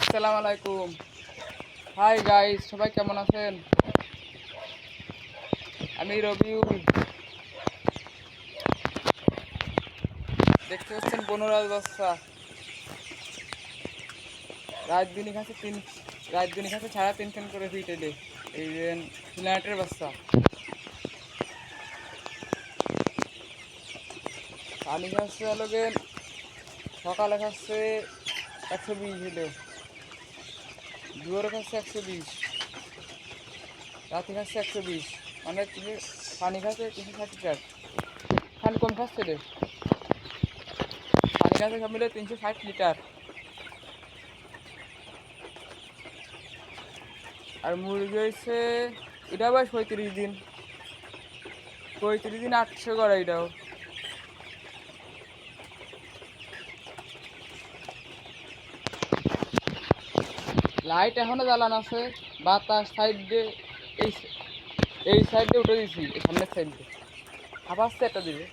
আসসালামু আলাইকুম। Hi guys, সবাই কেমন আছেন? আমি রবিউল। দেখতে পাচ্ছেন বনরাজ বাচ্চা রাজদিনী খাচ্ছে 3.5 করে ফিট এলে। এই যে ফিলাটের বাচ্চা পানি খাচ্ছে হলোকে সকালে খাচ্ছে 120 হলো, দুপুরে খাচ্ছে 120, রাতে খাচ্ছে 120, মানে পানি খাচ্ছে 360 লিটার। পানি কম খাচ্ছে রে, পানি খাচ্ছে সব মিলে 360 লিটার। আর মুরগি হয়েছে এটা বয়স 35 দিন, 800 করে এটাও। লাইট এখনো জ্বালানো আছে, বাতাস সাইডে এই এই সাইডে উঠে দিছি, এই সামনের সাইডে হাফাচ্ছে একটা দিবে।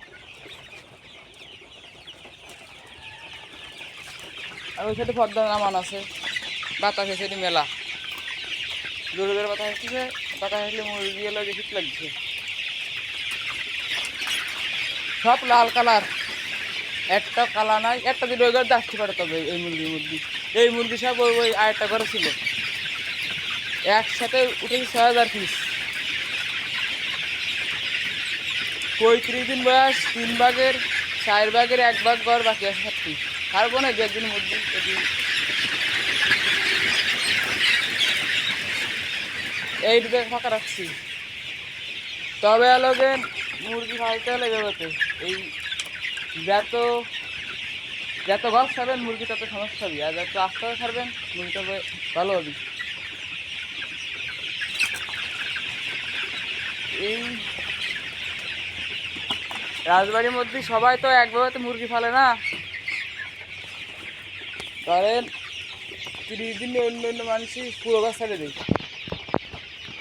আর ওই সাইডে পর্দা নামান আছে, বাতাস এই সাইডে মেলা জোরে জোরে বাতাস আসতেছে। বাতাস আসলে মুরগি এলো যে শীত লাগছে। সব লাল কালার, একটা কালা নাই, একটা দিলে ওই ঘরে আসতে পারে। তবে এই মুরগি সব ওই আরেকটা ঘরে ছিল, একসাথে উঠেছি 6,000 পিস। 35 দিন বয়স, 3 ভাগের 4 ভাগের 1 ভাগ ঘর বাকি আছে। সত্যি ছাড়বো না, 2 একদিন মুরগি এই দুটো ফাঁকা রাখছি। তবে আলোকে মুরগি ফালতে হলে বেরোতে এই যত যত ঘর ছাড়বেন মুরগি তত সমস্যা হবে, আর যত আস্তে আস্তে ছাড়বেন মুরগি তবে ভালো হবে। এই রাজবাড়ির মধ্যে সবাই তো একভাবে মুরগি ফালে না, ধরেন 30 দিন অন্য অন্য মানুষই পুরো গাছ ছাড়ে দেয়,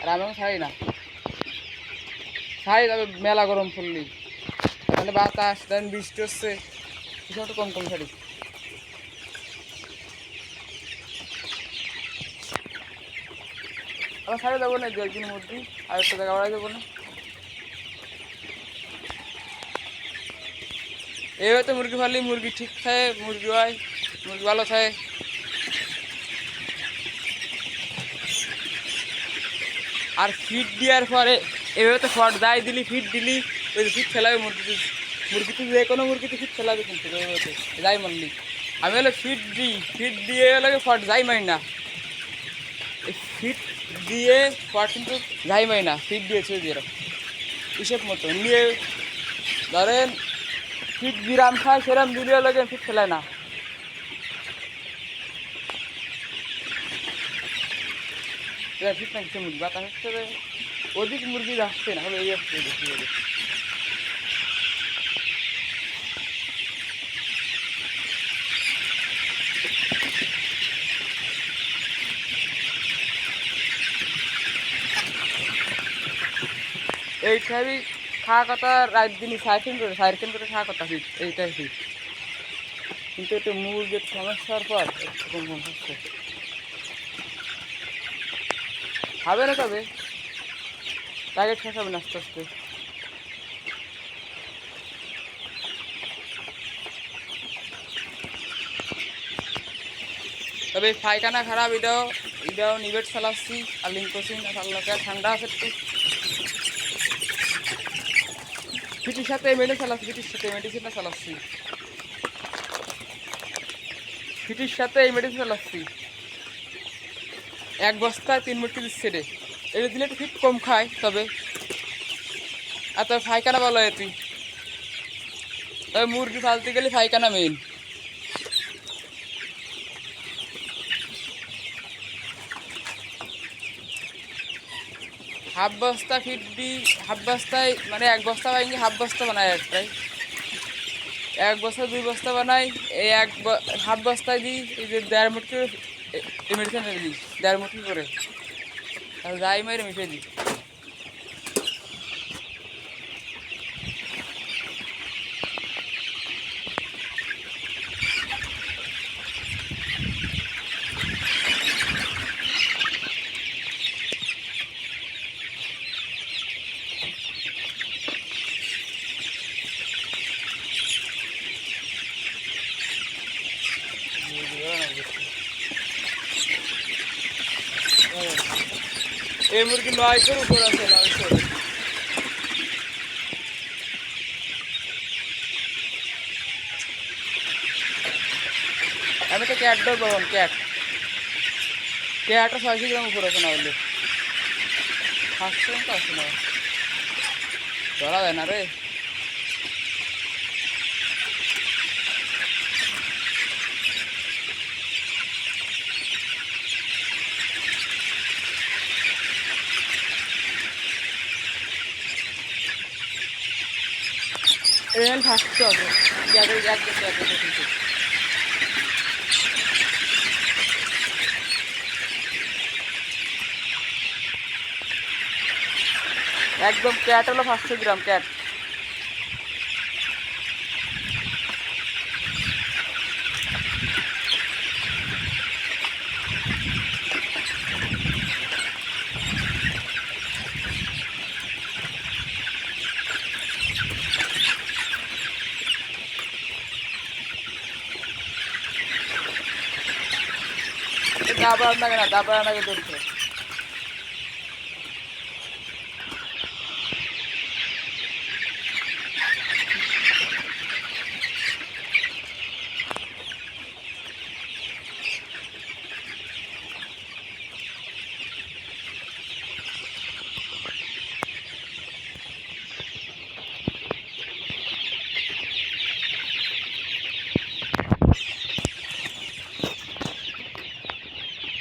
আর আমি ছাড়ি না। ছাড়ি তবে মেলা গরম পড়লি, তাহলে বাতাস ধরেন বৃষ্টি হচ্ছে, কিছু একটু কম কম ছাড়ি। আমরা ছাড়ে দেবো না 2 একদিনের মধ্যেই, আর একটা জায়গা বাড়াই দেবো না। এইভাবে তো মুরগি ফাললে মুরগি ঠিক থাকে, মুরগি হয়, মুরগি ভালো থাকে। আর ফিট দেওয়ার পরে এভাবে তো ফট দায় দিলি, ফিট দিলি, ওই ফিট ফেলাবে মুরগিতে যে কোনো মুরগিতে ফিট ফেলাবে, কিন্তু যাই মারলি। আমি হলো ফিট দিয়ে হলে ফট যাই মারি না, ফিট দিয়ে ফট কিন্তু যাই মারি না, ফিট দিয়েছে যেরকম হিসেব মতো নিয়ে ধরেন ফিট বিরাম খায়, সেরকম দিলে লাগে ফিট ফেলায় না। ফিট না কিছু মুরগি বাতাস হচ্ছে, অধিক মুরগি আসছে না, হলে এই আসছে বেশি। এইটাই খাওয়া কথা রাত দিনই 4 করে খাওয়া কথা ফিট, এইটাই ফিট। কিন্তু একটু মুরগির সমস্যার পর এরকম হচ্ছে, হবে না তবে টার্গেট শেষ হবে না আস্তে আস্তে। তবে পায়খানা খারাপ, এটাও নিবেট চালাচ্ছি, আর লিঙ্কোসিন ঠান্ডা আছে একটু। ফিটির সাথে মেডিসিনটা চালাচ্ছি, ফিটির সাথে এই মেডিসিন চালাচ্ছি। 1 বস্তায় 3 মুরগি দিচ্ছে রে, এটা দিলে একটু ফিট কম খায়। তবে আর তবে পায়খানা ভালো হয় তুই, তবে মুরগি ফালতে গেলে পায়খানা মেইন। হাফ বস্তা ফিট দিই, হাফ বস্তায় মানে 1 বস্তা ভাঙি হাফ বস্তা বানায় একটাই, 1 বস্তা 2 বস্তা বানাই। এই হাফ বস্তায় দিই এই যে 1.5 মুঠি মেডিসিন দিই, 1.5 মুঠি করে, তাহলে যাই মেরে মিশিয়ে দিই। এই মুরগি 900-র উপর আছে, 900। আমি তো ক্যাট ধরবো, ক্যাটও 600 গ্রাম উপর আছে না হলে, 500 তো আছে না, ধরা যায় না রে। এখানে 500 আছে, ক্যাটের একদম একদম ক্যাট হলো 500 গ্রাম ক্যাট। দাবড়া নাকে ধরছে।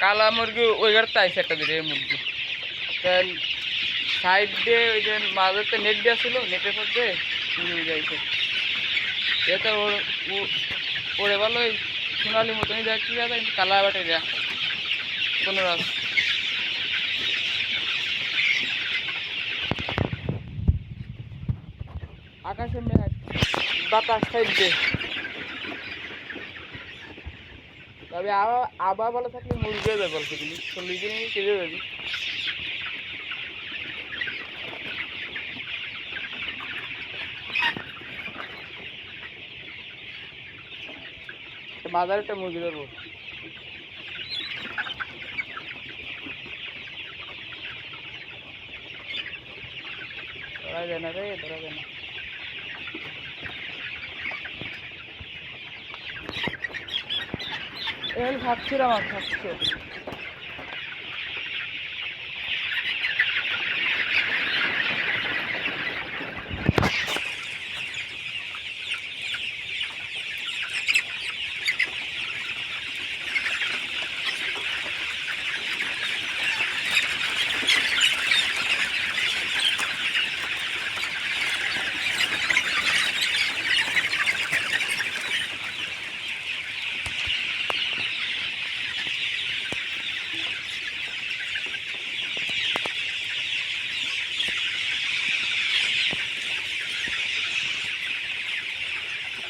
কালা মুরগি ওই ঘরতে আইসে একটা দিলে মুরগি সাইড দিয়ে ওই যে মাঝে নেট দেওয়া ছিল, নেটের মধ্যে যাইছে এটা ওরে ভালো ওই সোনালি মতনই দেখতে যাবে, কালা বাটে যা কোনো রাস আকাশের মেঘ বাতাস সাইড দিয়ে। তবে আবার ভালো থাকলে মুরগিও যাবে অল্প দিন, 40 দিন কেটে যাবি। মাদার একটা মুরগি ধরবো, ধরা যায় না রে, ধরা যায় না। এখানে 700 আমার 700।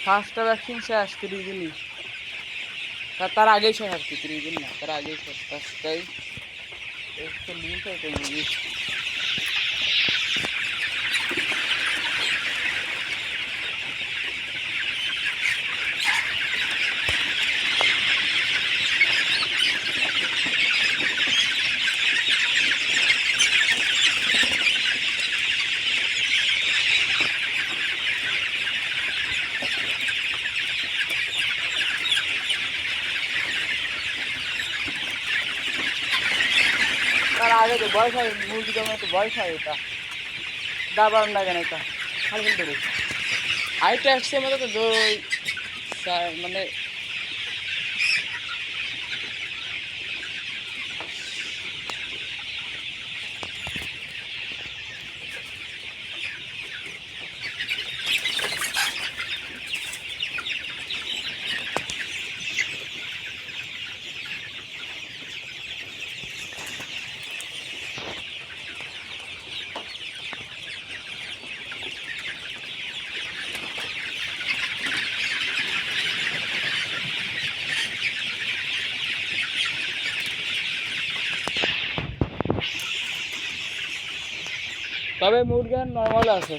ফার্স্টটা ভ্যাকসিন শেষ 30 দিনই, তার আগেই শেষ আর কি, 30 দিন না তার আগেই শেষ। ফার্স্টটাই 40 দিন মুরগি। তার আগে তো বয়স হয় মুরগি, যেমন একটু বয়স হয়, এটা দাবার লাগে না, এটা খালি ফেলতে দেবে। হাইটে আসছে মতো তো মানে তবে মুরগি নর্মাল আছে।